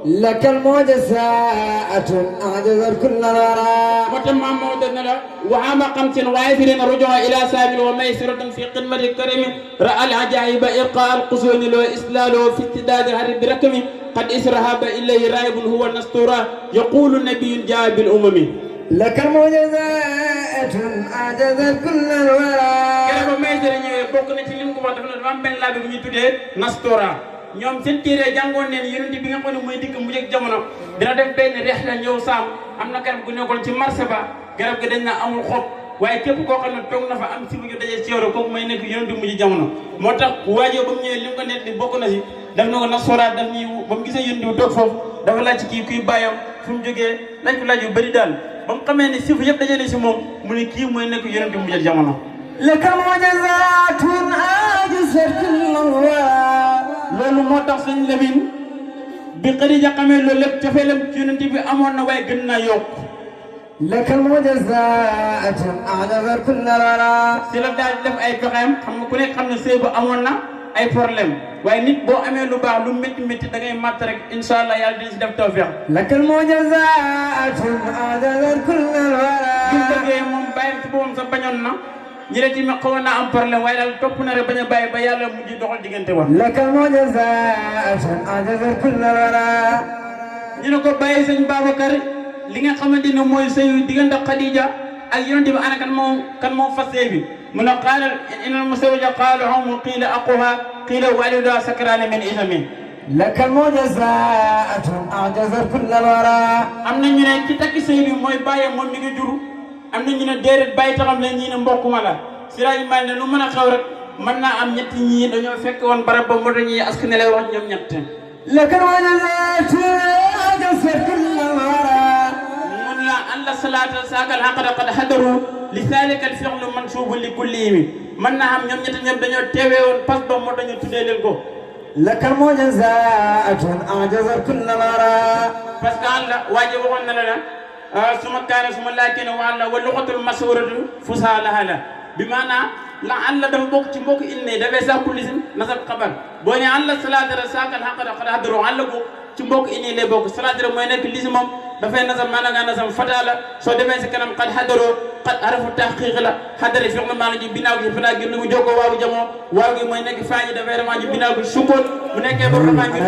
لك المعجزات أعجز كل الورى وتم مودنا وعام 25 رجع إلى سامي وميسرة في قمة الكرم رأى العجائب إلقاء القصون وإسلال في استداد الهرب بركم قد إسرهاب إليه رايب هو النسطورة يقول النبي جاء بالأمم لك المعجزات أعجز كل الورى كيف ميسر بوكنا ci lim ko wax dafa am ben labi bu ñu tuddé Nastora ñom seen téré jangon neen yonent bi nga xamne moy dik mu jek jamono dina def ben rihla ñew sam amna garab gu nekkon ci marché ba garab ga dañ na amul xop waye képp ko xamne tok na fa am ci bu ñu dajé ci yoro ko may nekk yonent mu ci jamono motax wajo bu ñëwé lim ko net ni bokku na ci daf nako Nastora daf ñi bam gisé yonent bi tok fofu dafa lacc ki kuy bayam fu mu joggé lañ ko laaj yu bari dal bam xamé ni sifu yépp dajé ci mom mu ni ki moy nekk yonent mu ci jamono لك معجزات عاجزة كل الورى loolu moo tax sëñ Lamine bi Xadija xamee loolu lépp cofeelam ci yonent bi amoon na waaye gën naa yokk لك المعجزات أعجز كل الورى si la daal di def ay pexeem xam nga ku nekk xam ne sëy ba amoon na ay problème waaye nit boo amee lu baax lu métti métti da ngay matt rek incha allah yàlla dina si def tawfeex لك المعجزات أعجز كل الورى bi mu bëggee moom bàyyam si boppam sa bañoon na ñi la ci ma xawoon naa am problème waaye daal topp na rek bañ a bàyyi ba yàlla mujj doxal diggante wa لك المعجزات أعجز كل الورى ñu ne ko bàyyi sëñ Babacar li nga xamante ne mooy sëyu diggante Khadija ak yonent bi ana kan moo fas sëy bi mu ne qaala inal musawwija qaala hum qiila aquha qiila waliduha sakraani min isami لك المعجزات أعجز كل الورى am na ñu ne ci takki sëy bi mooy bàyyam moom mi ngi jur am na ñu ne déedéet bàyyi taxam la ñii ne mbokk ma la siraaj maa ne lu mën a xew rek mën naa am ñetti ñii dañoo fekk woon barab ba moo tax ñii askan ne lay wax ñoom ñett لك المعجزات أعجز كل الورى mun la an la salaata saakal xaqada qad hadaru li zalika al fi'lu mansubu li kulli mi mën naa am ñoom ñett ñoom dañoo teewee woon pas ba moo tax ñu tuddee leen ko لك المعجزات أعجز كل الورى parce que an la waa ji waxoon na la suma kaane suma laajtee wa la wa luxatul maswaratu fusaa laha la bi maanaam la an la dafa bokk ci mbokk ilmi dafay sàkku lisim nasab xabar boo ne an la salaatara saakal xaqada qad hadaru an la bokk ci mbokk ilmi lay bokk salaatara mooy nekk lisimam dafay nasab maanaam nga nasab fataa la soo demee si kanam qad hadaroo qad arafu tahqiq la hadara fi xam maanaam ji binaaw gi fataa gi mu jokkoo waawu jamoo waaw gi mooy nekk faa ji dafay vraiment ji binaaw gi sukkoon bu nekkee ba xamaa gi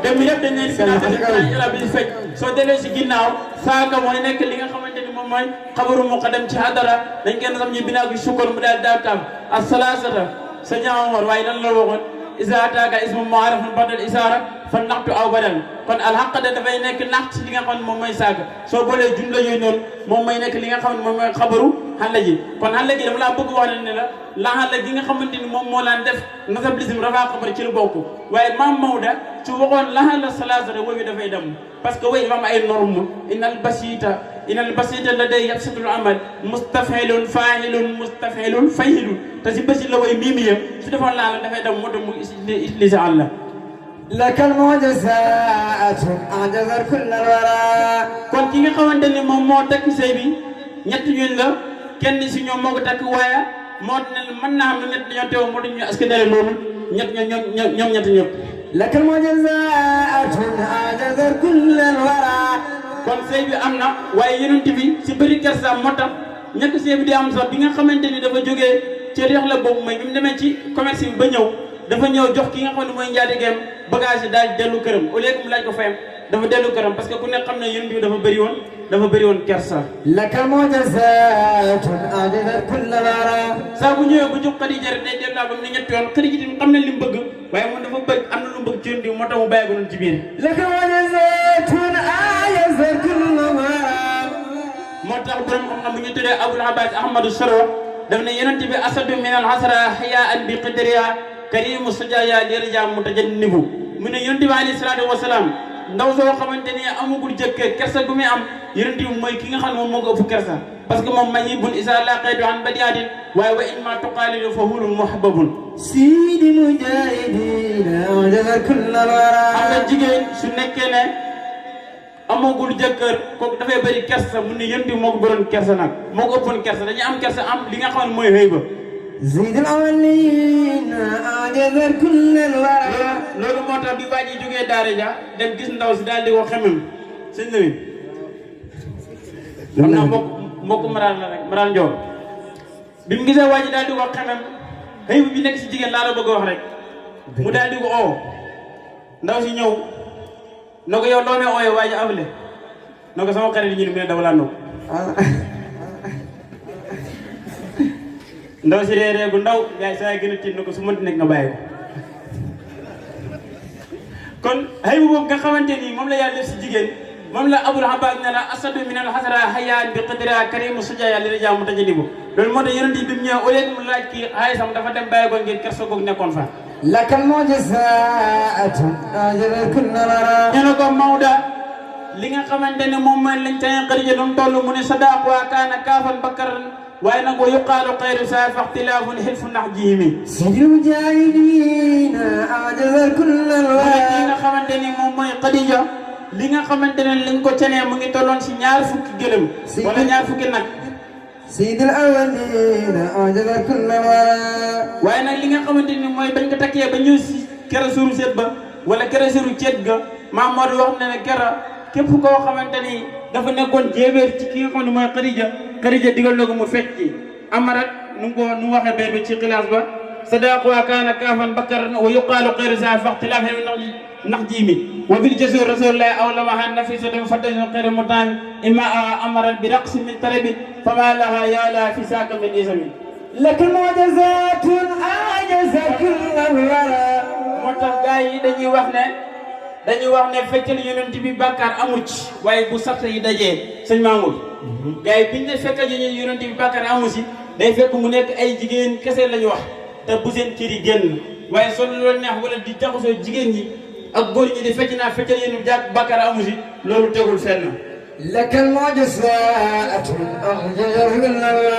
dem mi yëpp dañ leen binaaw dañ ila bi fecc soo delee si ginnaaw saaka mooy nekk li nga xamante ni moom mooy xabaru muqaddam ci hadara dañ koy nasab ñi binaaw gi sukkoon mu daal daal taam as-salaasata sa ñaamor waaye lan la waxoon isa ataaka ismu mu'arrafun badal isaara fa naxtu aw badal kon alxaqada dafay nekk naxt li nga xam ne moom mooy saaga soo boolee jumla yooyu noonu moom mooy nekk li nga xam ne moom mooy xabaru xalla ji kon xalla ji dafa laa bëgg wax ne la la xalla gi nga xamante ni moom moo laan def nasab lisim rafaa xabar ci lu bokk waaye maam Maoda su waxoon la xalla salaasata wooyu dafay dem parce que way dafa am ay norme inal basita la day yabsatul amal mustafilun failun mustafilun fayilun te si basit la way miimi yëpp su defoon laa la dafay dem moo tax mu utilisé àlla لك المعجزات أعجز كل الورى kon ki nga xamante ni moom moo takk sëy bi ñett ñun la kenn si ñoom moo ko takk waaye moo ne mën naa xam ne ñett ñoo teew moo tax ñu askan wi loolu ñett ñoom ñett ñëpp. لك المعجزات أعجز كل الورى kon sëy bi am na waaye yonent bi si bëri kersa moo tax ñett sëy bi di am sax bi nga xamante ni dafa jógee ci réex la boobu mooy bi mu demee ci commerce bi ba ñëw dafa ñëw jox ki nga xam ne mooy njaatigéem bagage yi daal dellu këram au lieu que mu laaj ko fayam dafa dellu këram parce que ku nekk xam ne yonent bi dafa bëri woon kersa. لك المعجزات أعجز كل الورى saa bu ñëwee bu jóg Xadija rek day delloo ba mu ne ñetti yoon Xadija tamit xam ne li mu bëgg waaye moom dafa bëgg am na lu mu bëgg ci yonent bi moo tax mu bàyyi ko noonu ci biir. لك معجزات أعجز كل الورى moo tax borom xam-xam bu ñu tuddee Abul Abbas Ahmadu Soro daf ne yonent bi asadu min al hasra xiyaan bi qadriha karimu sujaaya li rijaam mutajannibu mu ne yonent bi alayhi salaatu wa salaam ndaw soo xamante ni amagul jëkkër kersa gu muy am yonent bi mooy ki nga xam ne moom moo ko ëpp kersa parce que moom mayyibun isa laqaytu an badiatin waaye wa in ma tuqaalidu fa hulun muhabbabun سيد مجاهدين أعجز كل الورى xam nga jigéen su nekkee ne amagul jëkkër kooku dafay bëri kersa mu ne yonent bi moo ko bëroon kersa nag moo ko ëppoon kersa dañuy am kersa am li nga xam ne mooy xëy ba زيد الأولين أعجز كل الورى loolu moo tax bi waa ji jógee daara ja dem gis ndaw si daal di ko xemem sëñ Lamine xam naa mbokk maraal la rek maraal njoor bi mu gisee waa ji daal di ko xemem xëy bi nekk si jigéen laa la bëgg a wax rek mu daal di ko oo ndaw si ñëw na ko yow loo may ooyee waa ji avle na ko sama xarit yi ñu ne daw laa nokk ndaw si réeree gu ndaw yaay saa gën a tiit na ko su mënti nekk nga bàyyi ko kon xëy boobu nga xamante ni moom la yàlla def si jigéen moom la Abul Abbas ne la asadu min al hasara hayaan bi qadra karimu suja yàlla di jaamu tajadibu loolu moo tax yonent bi mu ñëwee au lieu mu laaj kii xaalisam dafa dem bàyyi ko ngir kersa goog nekkoon fa لك المعجزات أعجز كل ورى ñu ne ko Maodo li nga xamante ne moom mooy lañ tey Xadija doon toll mu ne sadaq waa kaana kaafan bakkaran waaye nag wa yuqaalu xayru saa fa ixtilaafun xilfu nax jiimi سيد المجاهدين أعجز كل الورى li nga xamante ni moom mooy Xadija li nga xamante ne liñ ko cenee mu ngi tolloon si ñaar fukki gëlëm wala ñaar fukki nag سيد الأولين أعجز كل الورى waaye nag li nga xamante ni mooy bañ ko takkee ba ñëw si kera suru seet ba wala kera suru ceet ga maam Modou wax ne ne kera képp koo xamante ni dafa nekkoon jéebéer ci ki nga xam ne mooy Xadija digal na ko mu fecc ci amarat nu waxee bay bi ci xilaas ba sadaq wa kaana kaafan bakkaran wa yuqaalu xayru saa fa ixtilaafi nax jiimi wa bil jasur rasulillahi aw lamaha nafisatan faddasun xayru mutaan imma amarat bi raqsi min tarabin fama laha yaala fi saaka min isami لك معجزات أعجز كل الورى moo tax gars yi dañuy wax ne feccal yonent bi bàkkaar amu ci waaye bu sart yi dajee sëñ Mamour gars yi biñ ne fekkal yonent bi bàkkaar amu si day fekk mu nekk ay jigéen kese lañu wax te bu seen cër yi génn waaye soo loolu neex wala di jaxasoo jigéen ñi ak góor ñi di fecc naa feccal yonent bi bàkkaar amu si loolu tegul fenn لك المعجزات أعجز كل الورى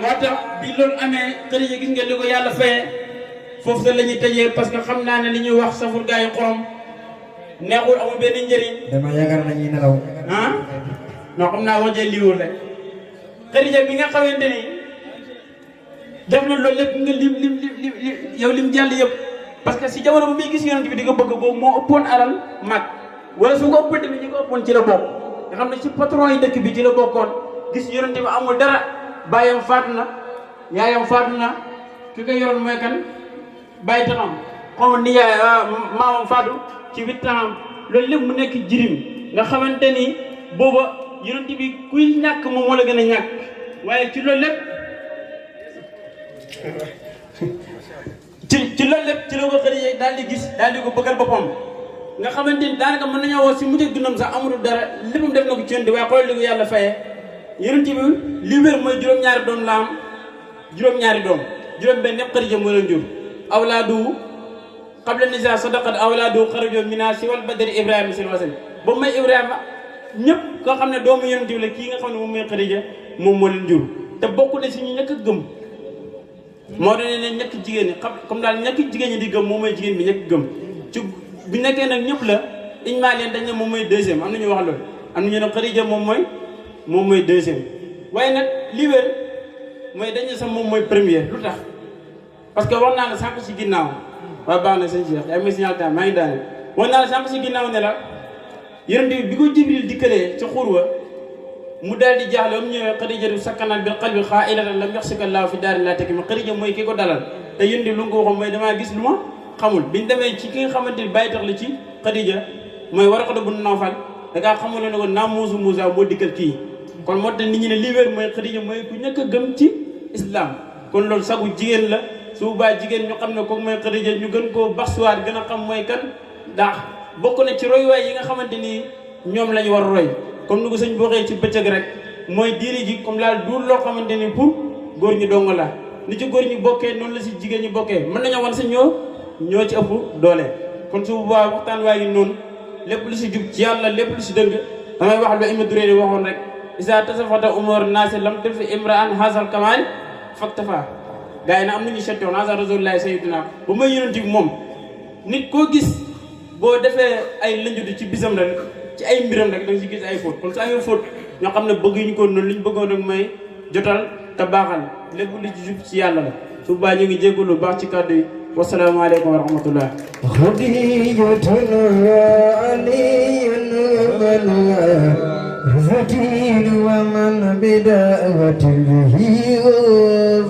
moo tax bi loolu amee Xadija gis nga li ko yàlla fayee foofu sax la ñuy tëjee parce que xam naa ne li ñuy wax safur gaa yi xorom neexul amul benn njëriñ dama yaakaar nañuy nelaw ah non xam naa wajee liiwul rek Xadija bi nga xamante ni def na loolu lépp nga lim yow lim jàll yëpp parce que si jamono bu muy gis yonent bi di ko bëgg boobu moo ëppoon alal mag wala su ko ëppoon tamit ñi ko ëppoon ci la bokk nga xam ne ci patron yi dëkk bi ci la bokkoon gis yonent bi amul dara bàyyam faatu na yaayam faatu na ki ko yoroon mooy kan bàyyi taxam xaw ma nijaay maamam faatu ci 8 ans loolu lépp mu nekk jirim nga xamante ni booba yonent bi kuy ñàkk moom moo la gën a ñàkk waaye ci loolu lépp ci loolu lépp ci la ko Xadija daal di gis daal di ko bëggal boppam nga xamante ni daanaka mën nañoo wax si mujj dundam sax amul dara léppam def na ko ci yonent waaye xool li ko yàlla fayee yonent bi li wér mooy juróom-ñaari doom la am juróom-ñaari doom juróom-benn yëpp Xadija moo leen jur awlaadu qabla nisa sadaqat awlaadu xarajo mina si wal badari Ibrahima seen wasan boobu mooy Ibrahima ñëpp koo xam ne doomu yonent bi la kii nga xam ne moom mooy Xadija moom moo leen jur te bokk na si ñu ñëkk a gëm moo doon ne ñëkk jigéen ñi xam comme daal ñëkk jigéen ñi di gëm moom mooy jigéen bi ñëkk gëm ci bu nekkee nag ñëpp la iñ maa leen dañ ne moom mooy deuxième am na ñu wax loolu am na ñu ne Xadija moom mooy deuxième waaye nag li wér mooy dañ ne sax moom mooy premier lu tax parce que wax naa la sànq si ginnaaw waaye baax na sëñ Cheikh yaa ngi may signal temps maa ngi daane wax naa la sànq si ginnaaw ne la yonent bi ko Jibril dikkalee ca xurwa mu daal di jaaxle mu ñëwee Xadija du sakkanat bil qalbi xaailatan lam yaxsika llaahu fi daari laa tekki ma Xadija mooy ki ko dalal te yonent bi lu nga ko waxoon mooy damaa gis lu ma xamul biñu demee ci ki nga xamante ni bàyyi tax la ci Xadija mooy Waraqata bu Nawfal da ngaa xamul ne ko naam Muusa moo dikkal kii kon moo tax nit ñi ne lii wér mooy Xadija mooy ku ñëkk a gëm ci islam kon loolu sagu jigéen la su boobaa jigéen ñu xam ne kooku mooy Xadija ñu gën koo baxsuwaat gën a xam mooy kan ndax bokk na ci royuwaay yi nga xamante ni ñoom la ñu war a roy comme ni ko sëñ boo xëyee ci bëccëg rek mooy diine ji comme daal duul loo xamante ni pour góor ñi dong la ni ci góor ñi bokkee noonu la si jigéen ñi bokkee mën nañoo wan sa ñoo ci ëpp doole kon su boobaa waxtaan waa ngi noonu lépp lu si jub ci yàlla lépp lu si dëng damay wax lu Ima Duré waxoon rek isa tasafata umar naasi lam def fi imraan hasal kamal faktafa gars yi na am nañu settoon hasa rasulullahi sayyidina ba may yonent bi moom nit koo gis boo defee ay lënjudu ci bisam rek ci ay mbiram rek da nga si gis ay fóot kon su amee fóot ñoo xam ne bëgguñu ko noonu li ñu bëggoon rek mooy jotal te baaxal lépp lu ci jub ci yàlla la su baa ñu ngi jégalu baax ci kàddu yi wasalaamaaleykum wa rahmatullah فتيل ومن بدأوة به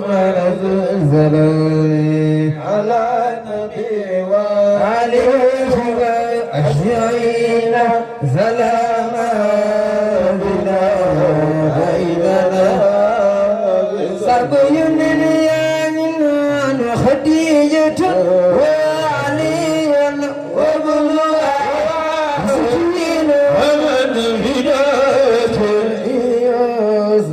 فرز الزلال على نبي وعليه أجمعين سلاما بلا إله سبي اليمين خديجة وعلي وابن سكين ومن بدأت الإياس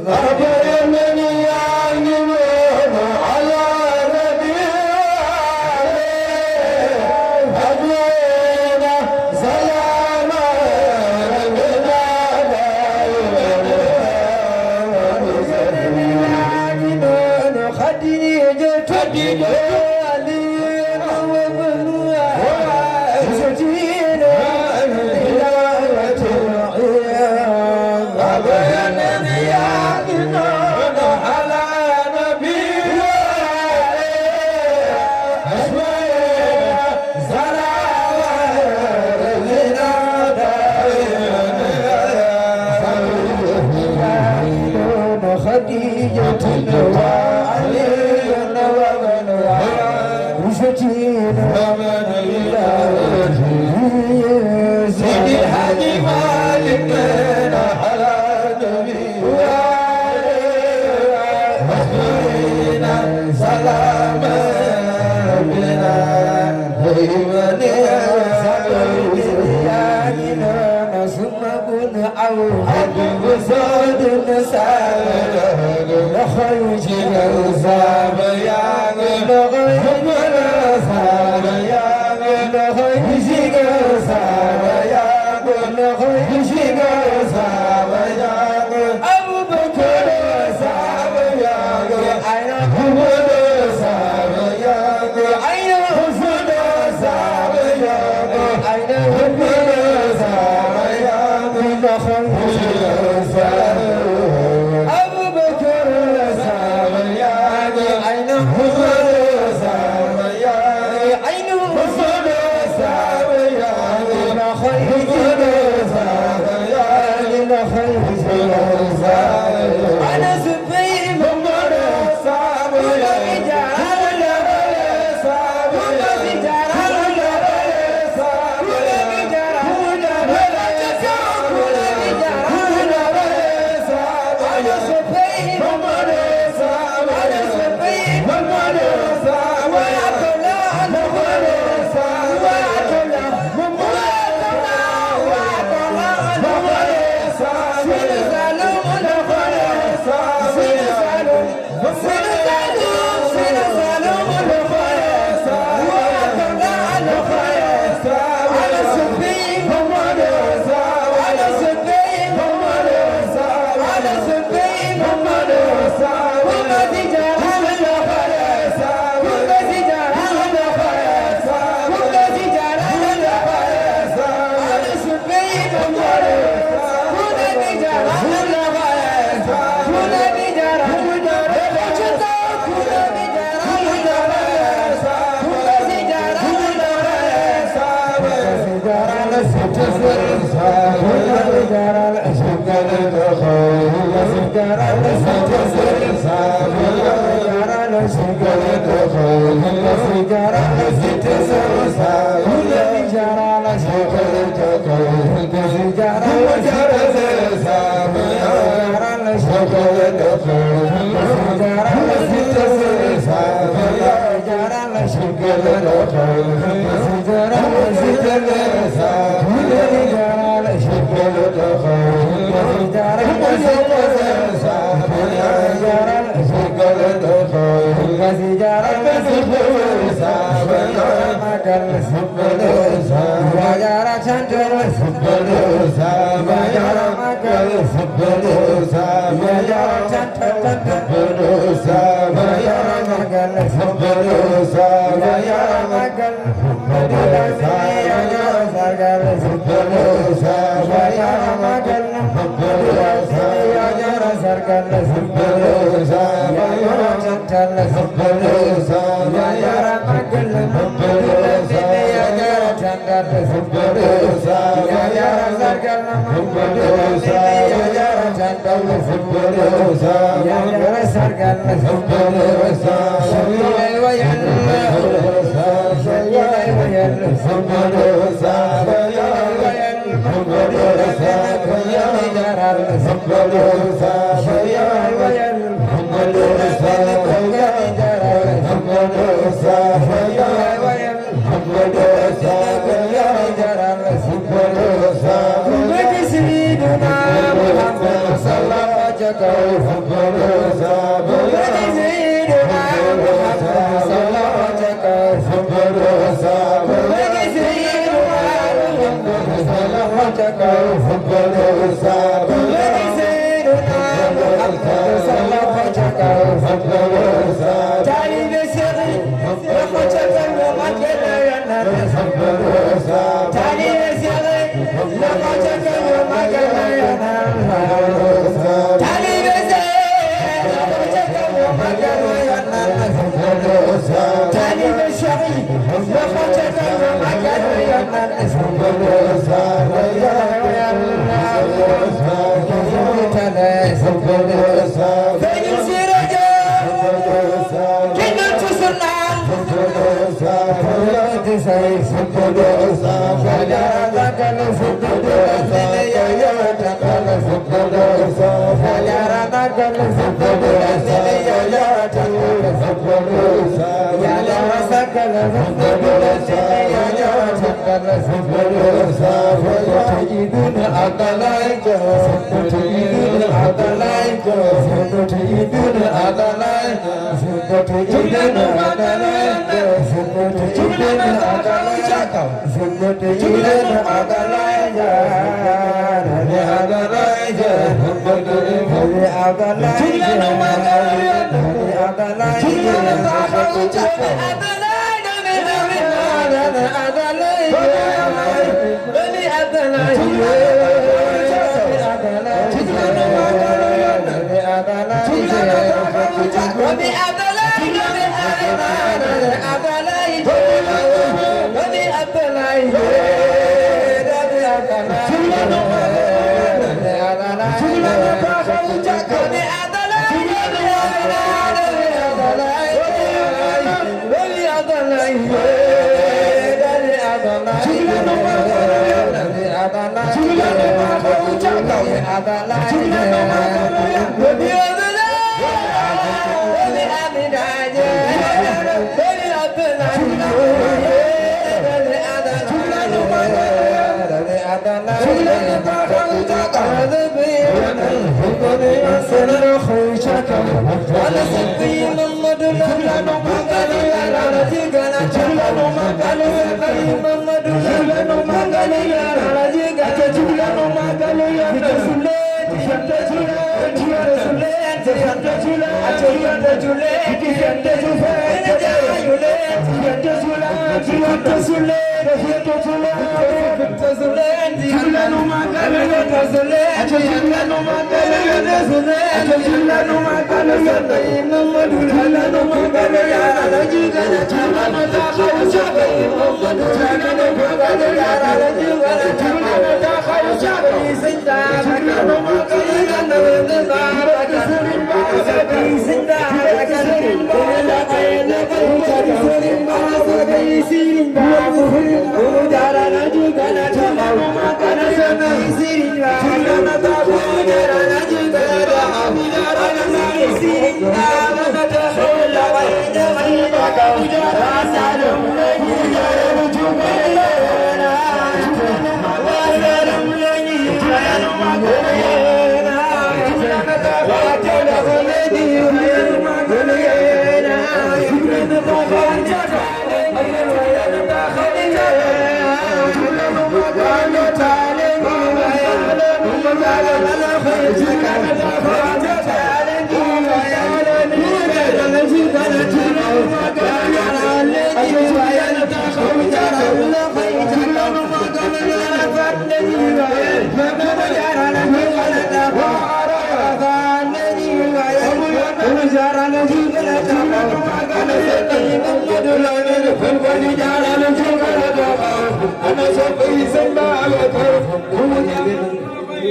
Ana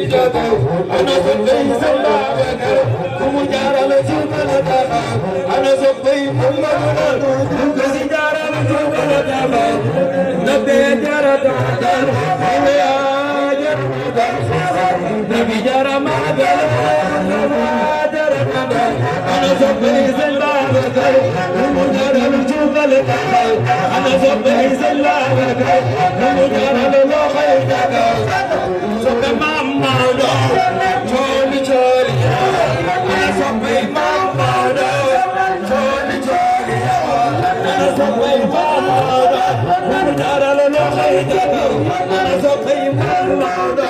أنا صبي سلامك ومجارة لجوب الدابة أنا صبي محمد وزجارة لجوب الدابة نبي جارة دار يا جارة نبي جارة ما أنا صبي سلامك ومجارة لجوب الدابة أنا صبي سلامك ومجارة لجوب الدابة صبي ماما Choli choli, ana sabai mama da. Choli choli, ana sabai mama da. Nara lo lo khaita, ana sabai mama da.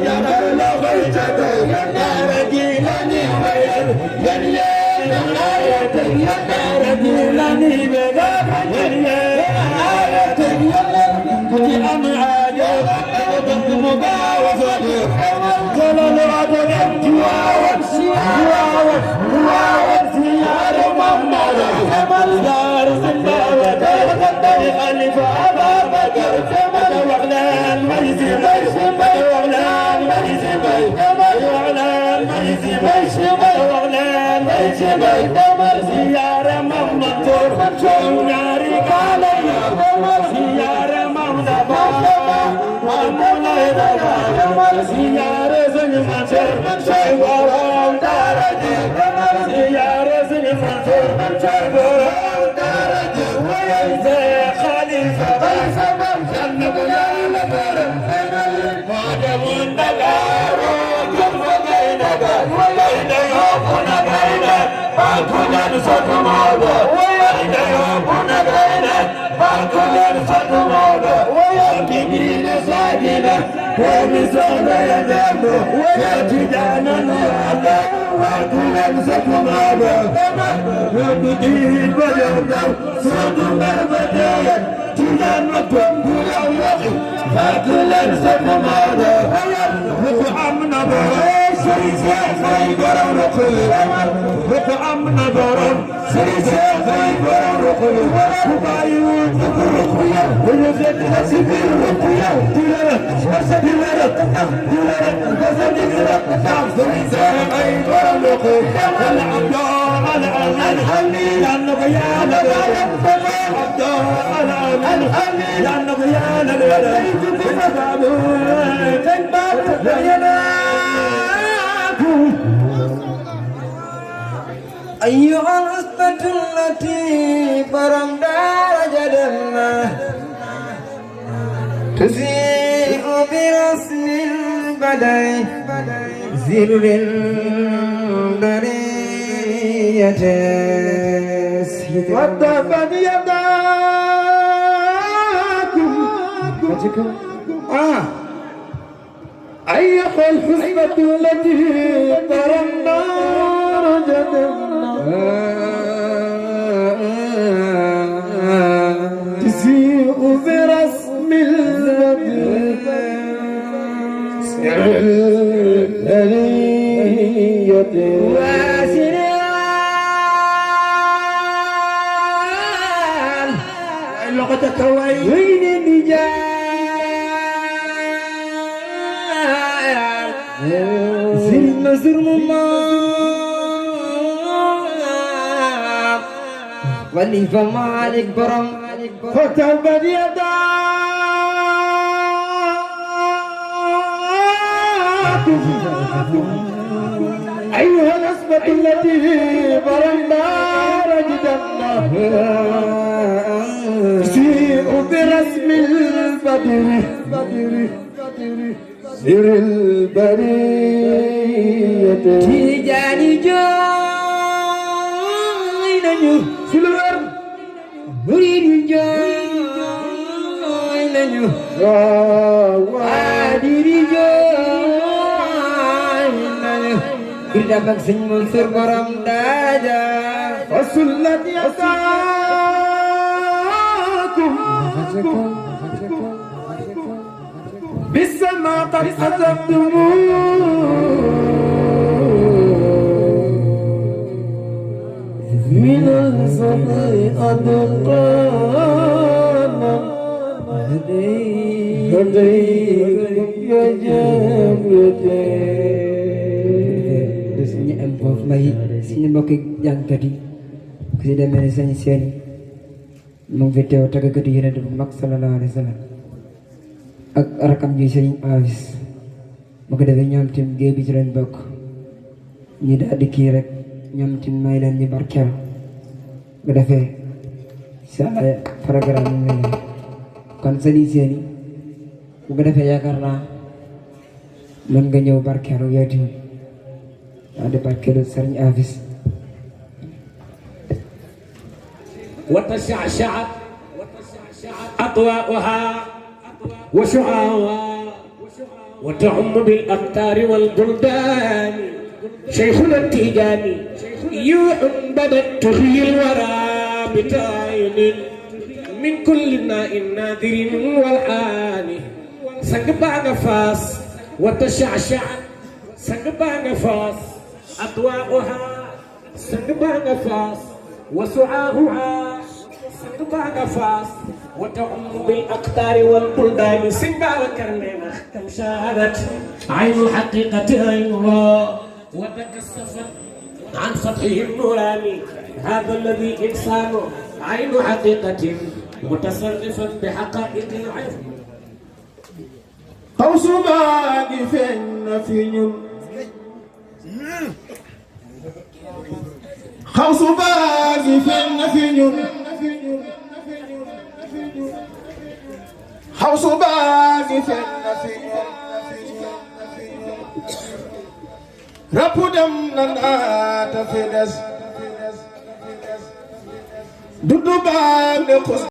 Nara lo lo khaita, nara dilani mayar, yariye ayat, nara dilani mayar, yariye ayat. Kuti amaya, abadu mubawafat. Kalau ada yang jualan siar mama hebat dar sendiri dari Khalifah Abu Bakar ada wa'lan majzi wa'lan majzi wa'lan majzi wa'lan majzi siar mama tur nyari kalaya siar mama siar Saya orang daraja, siara sini mantur, saya orang daraja, saya Khalifah, jangan boleh lebar, pada mundagar, jumpai nagar, ada yang pun nagar, aku dan satu maga, ada yang pun nagar, aku dan satu maga, begini saja. ومسانا يدامو ويجدانا نعلا وكل امسكوا مابا ومدين بجرنا صدوا مرمدين تجانتهم كل يوم وكل امسكوا مابا وقعمنا برام سريسا خي برام رقل وقعمنا برام سريسا خي برام رقل وبايون فكر رقيا ونزل نسيب الرقيا أيها الأسبة التي برم دار جدنا تسيء برسم البدن زر البرية وَتَّبَّتْ يَدَاكُمْ أيها الحسبة التي ترى النار جدنا تسيء برسم البرية واسرال لغتك وين النجال زر نزر ولي فمالك برم فتبت يداكم أيها الأسبة التي برمنا رجدنا سيء برسم البدر سر البرية تيجاني جاي نجو سلور مريد جاي نجو وادي جاي نجو kita baksin munsur borom daja فصلت يداكم بالسماء قد من السماء أدقانا هديكم يا جامرتي suñu am foofu may suñu mbokki jàngkat yi ku si demee ne sañ seeni mu ngi fi teew tàggkat yi Yonent bu mag sallallahu alayhi wa sallam ak rakam ji sëñ Afis bu ko defee ñoom tim géej bi ci lañ bokk ñu daal di kii rek ñoom tim may leen ñu barkeel bu ko defee incha allah programme mu ngi kon sëñ seeni bu ko defee yaakaar naa mën nga ñëw barkeelu yow tamit waa di barkeelu sëriñ Afis وتشعشعت أضواءها وشعاعها وتعم بالأقطار والبلدان شيخنا التيجاني يوح بدت تحيي الورى بتعين من كل ناء نادر والآن سقبا نفاس وتشعشعت سقبا نفاس أضواءها سقبا نفاس وسعاؤها سقبا نفاس وتعم بالأقطار والبلدان سنبا وكرمنا كم شاهدت عين الحقيقة عينها وتكسفت عن سطحه النوراني هذا الذي إنسان عين حقيقة متصرفا بحقائق العلم قوس باقي فين في ñun قوس باقي فين في ñun قوس باقي فين في ñun رب dem na naata fi des dudu baag ne